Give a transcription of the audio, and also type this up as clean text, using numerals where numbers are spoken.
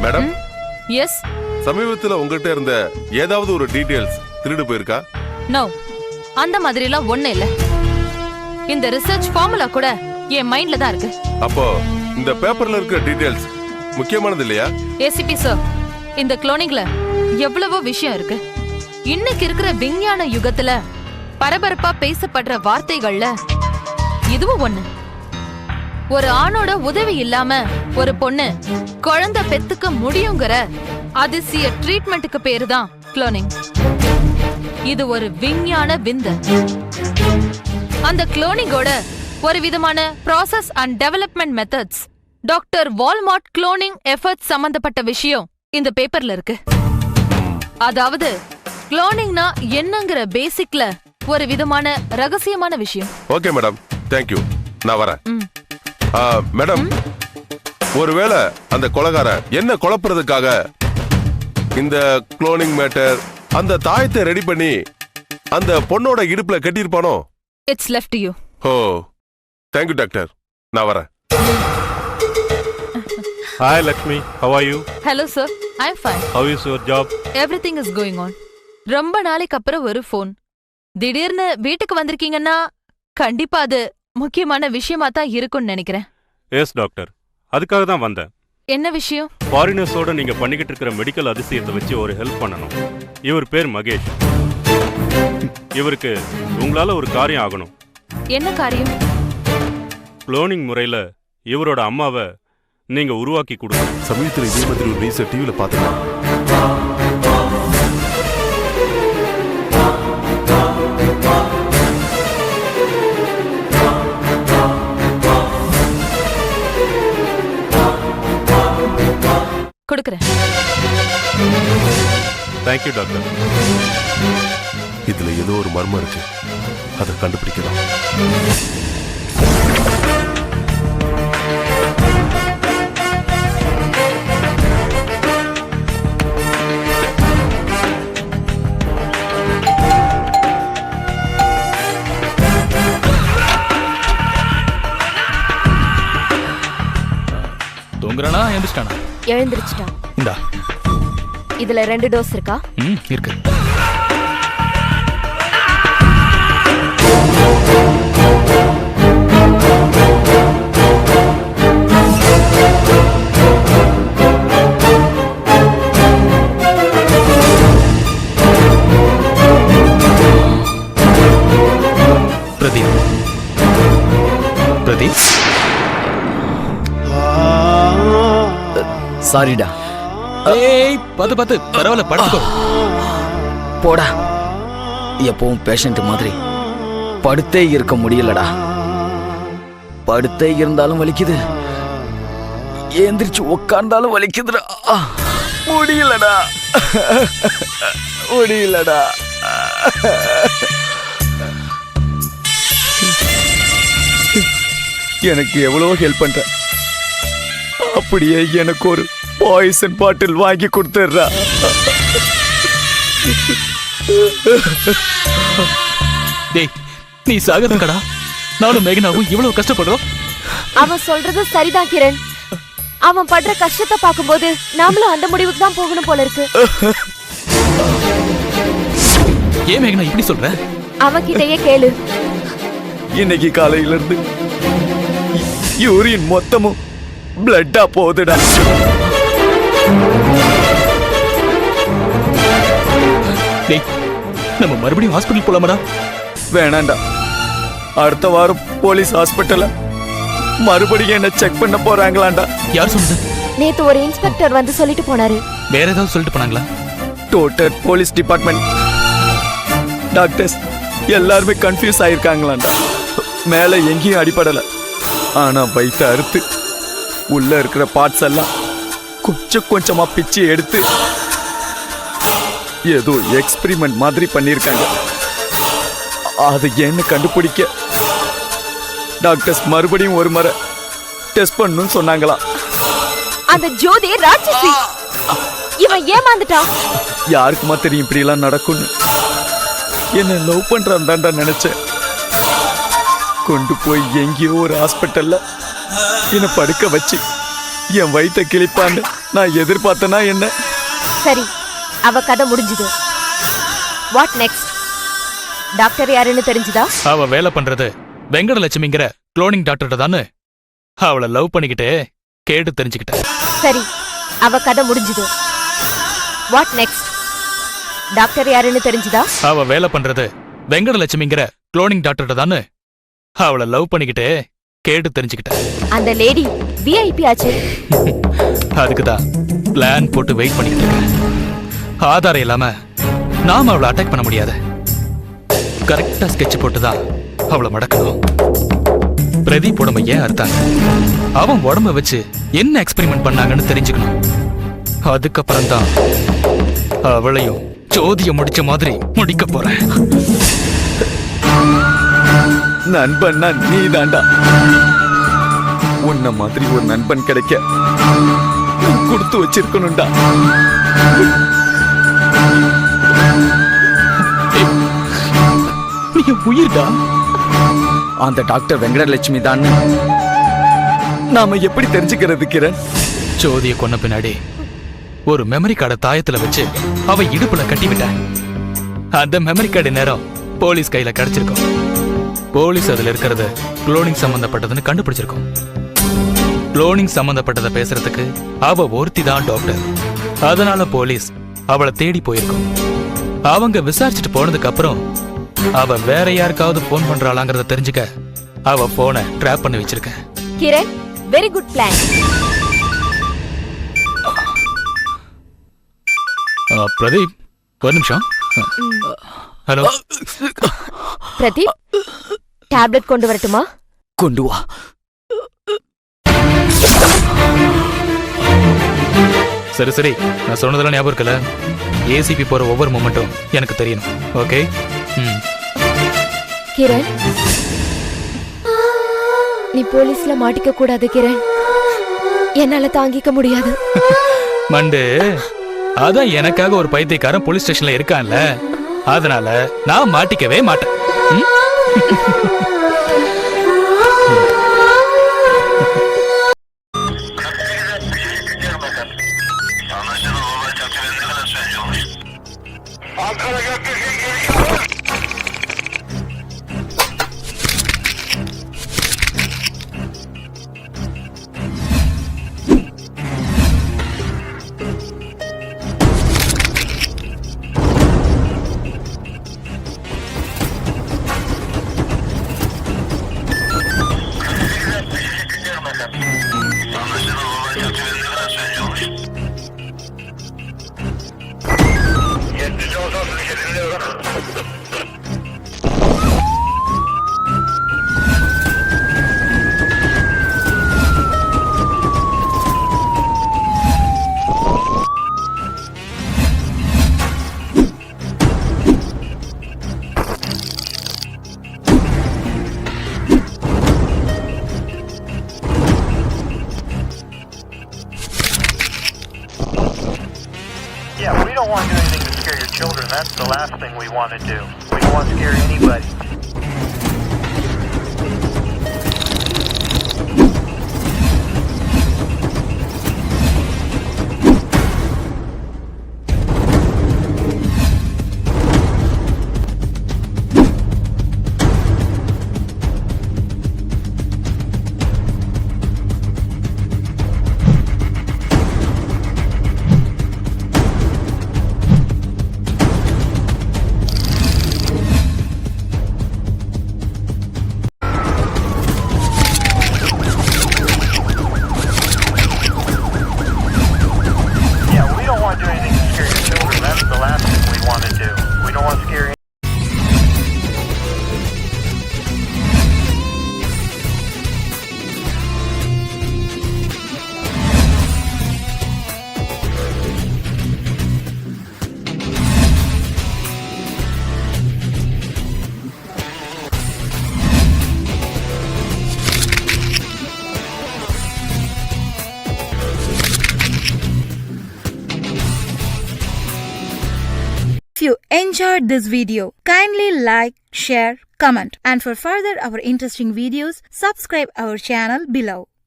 Madam, S. சமீபத்துல உங்ககிட்ட இருந்த ஏதாவது ஒரு டீடைல்ஸ் திருடு போயிருக்கா? நோ, அந்த மாதிரிலாம் ஒண்ணு இல்ல. இந்த ரிசர்ச் ஃபார்முலா கூட என் மைண்ட்ல தான் இருக்கு. அப்போ இந்த பேப்பர்ல இருக்கிற டீடைல்ஸ் முக்கியமானது இல்லையா? ஏசிபி சார், இந்த குளோனிங்ல எவ்வளவோ விஷயம் இருக்கு. இன்னைக்கு இருக்கிற விஞ்ஞான யுகத்துல பரபரப்பா பேசப்படுற வார்த்தைகள்ல இதுவும் ஒண்ணு. ஒரு ஆணோட உதவி இல்லாம ஒரு பொண்ணு குழந்தை பெத்துக்க முடியுங்கிற அதிசய ட்ரீட்மெண்ட்டுக்கு பேரு தான் குளோனிங். இது ஒரு விஞ்ஞான விந்து. அந்த குளோனிங்கோட ஒரு விதமான process and development methods, doctor Walmart cloning efforts சம்பந்தப்பட்ட விஷயம் இந்த பேப்பர்ல இருக்கு. அதாவது குளோனிங்னா என்னங்கிற பேசிக்ல ஒரு விதமான ரகசியமான விஷயம். Okay madam, thank you. நான் வரேன். மேடம், ஒருவேளை அந்த கொலைகார என்ன குழப்புறதுக்காக இந்த குளோனிங் மேட்டர் அந்த தாயத்தை ரெடி பண்ணி அந்த பொண்ணோட இடுப்புல கட்டியிருப்பானோ? It's left to you. Oh, thank you doctor. நான் வரேன். Hi Lakshmi, how are you? Hello sir, I am fine. How is your job? Everything is going on. ரொம்ப நாளைக்கு அப்புறம் ஒரு ஃபோன். திடீர்னு வீட்டுக்கு வந்திருக்கீங்கன்னா கண்டிப்பா அது முக்கியமான விஷயமா தான் இருக்கும்னு நினைக்கிறேன். எஸ் டாக்டர், அதுக்காக தான் வந்தேன். என்ன விஷயம்? ஃபாரினர்ஸோட நீங்க பண்ணிக்கிட்டு இருக்கிற மெடிக்கல் அதிசயத்தை வச்சு ஒரு ஹெல்ப் பண்ணணும். இவர் பேர் மகேஷ். இவருக்கு உங்களால ஒரு காரியம் ஆகணும். என்ன காரியம்? குளோனிங் முறையில இவரோட அம்மாவை நீங்க உருவாக்கி கொடுங்க. சமயத்தில் இதே மாதிரி ஒரு நியூஸ் டிவில பார்த்தேன். கொடுக்கறேன். Thank you doctor. இதுல ஏதோ ஒரு மர்மம் இருக்கு, அதை கண்டுபிடிக்கலாம். தூங்குறானா எழுந்துட்டானா? எழுந்திருச்சுட்டான். இந்தா. இதுல 2 டோஸ் இருக்கா? இருக்கு. பிரதீப், பிரதீப், சாரிடா. ஏய் பத்து பரவாயில்ல, படுத்துக்கோ. போடா. எப்பவும் பேஷண்ட் மாதிரி படுத்தே இருக்க முடியலடா. படுத்தே இருந்தாலும் வலிக்குது, ஏந்திரிச்சு உட்கார்ந்தாலும் வலிக்குதுடா. முடியலடா, முடியலடா. எனக்கு எவ்வளவோ ஹெல்ப் பண்ற, அப்படியே எனக்கு ஒரு பாய்சன் பாட்டில் வாங்கி கொடுத்துடுறா. டேய், நீ சாகறதுக்கடா நானும் மேகனாவும் இவ்வளவு கஷ்டப்படுறோம். அவன் சொல்றது சரிதான் கிரண். அவன் படுற கஷ்டத்தை பார்க்கும்போது நாமளும் அந்த முடிவுக்கு தான் போகணும் போல இருக்கு. ஏன் மேகனா இப்படி சொல்ற? அவன்கிட்டயே கேளு. இன்னைக்கு காலையில இருந்து யூரின் மொத்தமும் பிளட்டா போகுதுடா. டேய், நம்ம மறுபடியும் ஹாஸ்பிடல் போலாமாடா? வேணாண்டா. அடுத்த வாரம் போலீஸ் ஹாஸ்பிட்டல்ல மறுபடியும் என்ன செக் பண்ண போறாங்களாண்டா. யார் சொன்னது? நேத்து ஒரு இன்ஸ்பெக்டர் வந்து சொல்லிட்டு போனாரு. வேற ஏதாவது சொல்லிட்டு போனாங்களா? டோட்டல் போலீஸ் டிபார்ட்மெண்ட் டாக்டர்ஸ் எல்லாருமே கன்ஃபியூஸ் ஆயிருக்காங்களாண்டா. மேல எங்கேயும் அடிபடல, ஆனா வயிற்று அறுத்து உள்ள இருக்கிற பார்ட்ஸ் எல்லாம் கொஞ்சம் கொஞ்சமா பிச்சு எடுத்து ஏதோ எக்ஸ்பெரிமெண்ட் மாதிரி பண்ணிருக்காங்க. அது என்ன கண்டுபிடிக்க டாக்டர்ஸ் மறுபடியும் ஒரு முறை டெஸ்ட் பண்ணணும்னு சொன்னாங்களா. அந்த ஜோதி ராட்சசி, இவன் ஏமாந்துட்டான். யாருக்குமா தெரியும் இப்படி எல்லாம் நடக்கும்னு. என்ன லவ் பண்றான் தான்டா நினைச்சேன். கொண்டு போய் எங்கேயோ ஒரு ஹாஸ்பிட்டல்ல என்ன படுக்க வச்சு என் வயித்தை கிழிப்பான்னு நான் எதிர்பார்த்தனா என்ன? சரி, அவ கதை முடிஞ்சுது. What next? டாக்டர் யாருன்னு தெரிஞ்சுதா? அவ வேலை பண்றது வெங்கடலட்சுமிங்கிற குளோனிங் டாக்டர்கிட்ட தானே. அவளை லவ் பண்ணிக்கிட்டு கேட்டு தெரிஞ்சுக்கிட்டேன். சரி, அவ கதை முடிஞ்சுது. What next? டாக்டர் யாருன்னு தெரிஞ்சுதா? அவ வேலை பண்றது வெங்கடலட்சுமிங்கிற குளோனிங் டாக்டர்கிட்ட தானே. அவளை லவ் பண்ணிக்கிட்டு கேட்டு தெரிஞ்சுக்கிட்டேன். அந்த லேடி விஐபி ஆச்சு. அதுக்குதான் பிளான் போட்டு வெயிட் பண்ணிக்கிட்டு இருக்கேன். ஆதாரம் இல்லாம நாம அவளை அட்டாக் பண்ண முடியாது. கரெக்டா ஸ்கெட்ச் போட்டுதான் அவளை மடக்கணும். பிரதீப் உடம்ப ஏன் அறுத்தாங்க, அவன் உடம்ப வச்சு என்ன எக்ஸ்பெரிமெண்ட் பண்ணாங்கன்னு தெரிஞ்சுக்கணும். அதுக்கப்புறம் தான் அவளையும் ஜோதிய முடிச்ச மாதிரி முடிக்க போறேன். நண்பன்னா நீ தாண்டா. உன்ன மாதிரி ஒரு நண்பன் கிடைக்க நான் கொடுத்து வச்சிருக்கணும்டா. நீ உயிர்டா. அந்த டாக்டர் வெங்கடலட்சுமி தான் நாம எப்படி தெரிஞ்சுக்கிறது கிரண்? ஜோதிய கொன்ன பின்னாடி ஒரு மெமரி கார்டை தாயத்துல வச்சு அவ இடுப்புல கட்டி விட்ட. அந்த மெமரி கார்டு நேரம் போலீஸ் கையில கிடைச்சிருக்கும். போலீஸ் அதுல இருக்கிறது குளோனிங் சம்பந்தப்பட்டதுன்னு கண்டுபிடிச்சிருக்கும். குளோனிங் சம்பந்தப்பட்டதை பேசுறதுக்கு அவ ஒருத்தி தான் டாக்டர். அதனால போலீஸ் அவளை தேடி போயிருக்கும். அவங்க விசாரிச்சுட்டு போனதுக்கு அப்புறம் அவ வேற யாருக்காவது போன் பண்றாளாங்கிறத தெரிஞ்சுக்க அவ போனை ட்ராப் பண்ணி வச்சிருக்க. Kiran, very good plan. Pradeep, ஒரு நிமிஷம். ஹலோ பிரதீப், டேப்லெட் கொண்டு வரட்டுமா? கொண்டு வா. சரி சரி, நான் சொன்னதெல்லாம் ஞாபகம் இருக்கல. ஏசிபி போற ஒவ்வொரு மொமெண்ட்டும் எனக்கு தெரியணும். ஓகே? கிரண், நீ போலீஸ்ல மாட்டிக்க கூடாது கிரண். என்னால தாங்கிக்க முடியாது. மண்டு, அதான் எனக்காக ஒரு பைத்தியக்காரன் போலீஸ் ஸ்டேஷன்ல இருக்கான்ல, அதனால நான் மாட்டிக்கவே மாட்டேன். Yeah, we don't want to do anything to scare your children. That's the last thing we want to do. We don't want to scare anybody. If you enjoyed this video, kindly like, share, comment, and for further our interesting videos, subscribe our channel below.